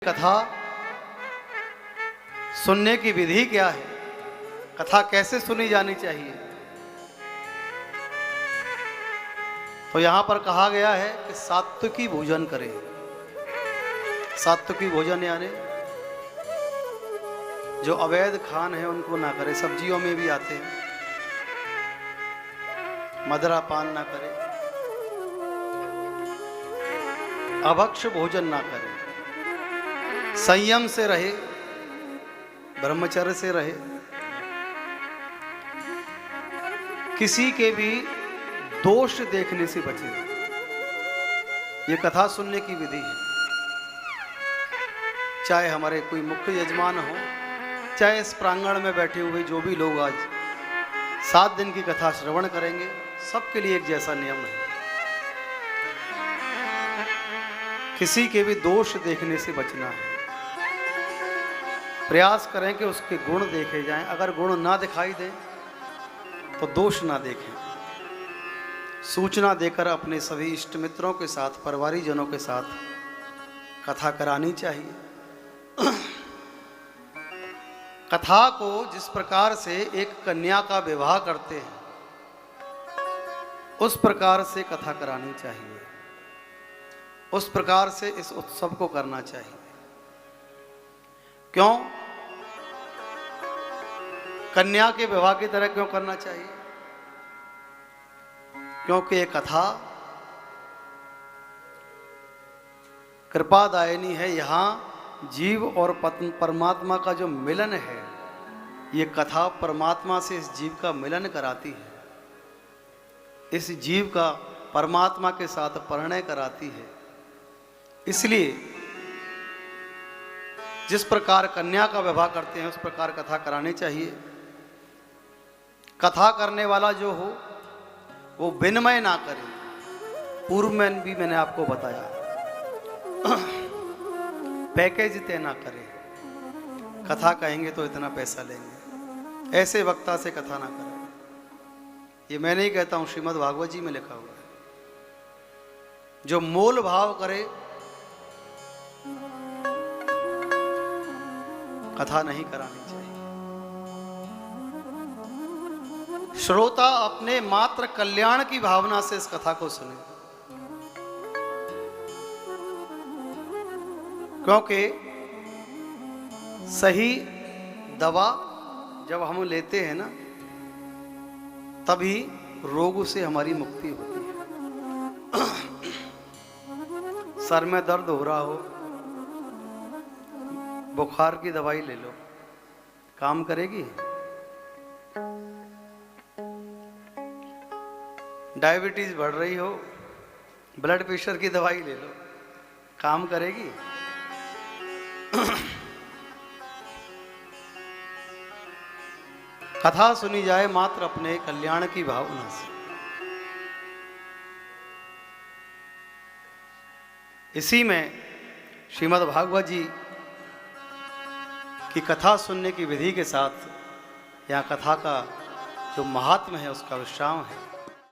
कथा सुनने की विधि क्या है, कथा कैसे सुनी जानी चाहिए। तो यहां पर कहा गया है कि सात्विकी भोजन करें। सात्विकी भोजन यानी जो अवैध खान है उनको ना करें, सब्जियों में भी आते हैं। मदिरा पान ना करें, अभक्ष भोजन ना करें, संयम से रहे, ब्रह्मचर्य से रहे, किसी के भी दोष देखने से बचे। ये कथा सुनने की विधि है। चाहे हमारे कोई मुख्य यजमान हो, चाहे इस प्रांगण में बैठे हुए जो भी लोग आज 7 दिन की कथा श्रवण करेंगे, सबके लिए एक जैसा नियम है। किसी के भी दोष देखने से बचना है। प्रयास करें कि उसके गुण देखे जाएं। अगर गुण ना दिखाई दें तो दोष ना देखें। सूचना देकर अपने सभी इष्ट मित्रों के साथ, परिवारीजनों के साथ कथा करानी चाहिए। कथा को जिस प्रकार से एक कन्या का विवाह करते हैं, उस प्रकार से कथा करानी चाहिए। उस प्रकार से इस उत्सव को करना चाहिए। क्यों? कन्या के विवाह की तरह क्यों करना चाहिए? क्योंकि ये कथा कृपादायिनी है। यहाँ जीव और परमात्मा का जो मिलन है, ये कथा परमात्मा से इस जीव का मिलन कराती है। इस जीव का परमात्मा के साथ परिणय कराती है। इसलिए जिस प्रकार कन्या का विवाह करते हैं, उस प्रकार कथा करानी चाहिए। कथा करने वाला जो हो वो विनिमय ना करे। पूर्व में भी मैंने आपको बताया, पैकेज तय ना करे। कथा कहेंगे तो इतना पैसा लेंगे, ऐसे वक्ता से कथा ना करें। ये मैं नहीं कहता हूं, श्रीमद् भागवत जी में लिखा हुआ है। जो मोल भाव करे, कथा नहीं करानी चाहिए। श्रोता अपने मात्र कल्याण की भावना से इस कथा को सुने। क्योंकि सही दवा जब हम लेते हैं ना, तभी रोग से हमारी मुक्ति होती है। सर में दर्द हो रहा हो, बुखार की दवाई ले लो, काम करेगी? डायबिटीज बढ़ रही हो, ब्लड प्रेशर की दवाई ले लो, काम करेगी? कथा सुनी जाए मात्र अपने कल्याण की भावना से। इसी में श्रीमद् भागवत जी की कथा सुनने की विधि के साथ यहाँ कथा का जो महात्म्य है, उसका विश्राम है।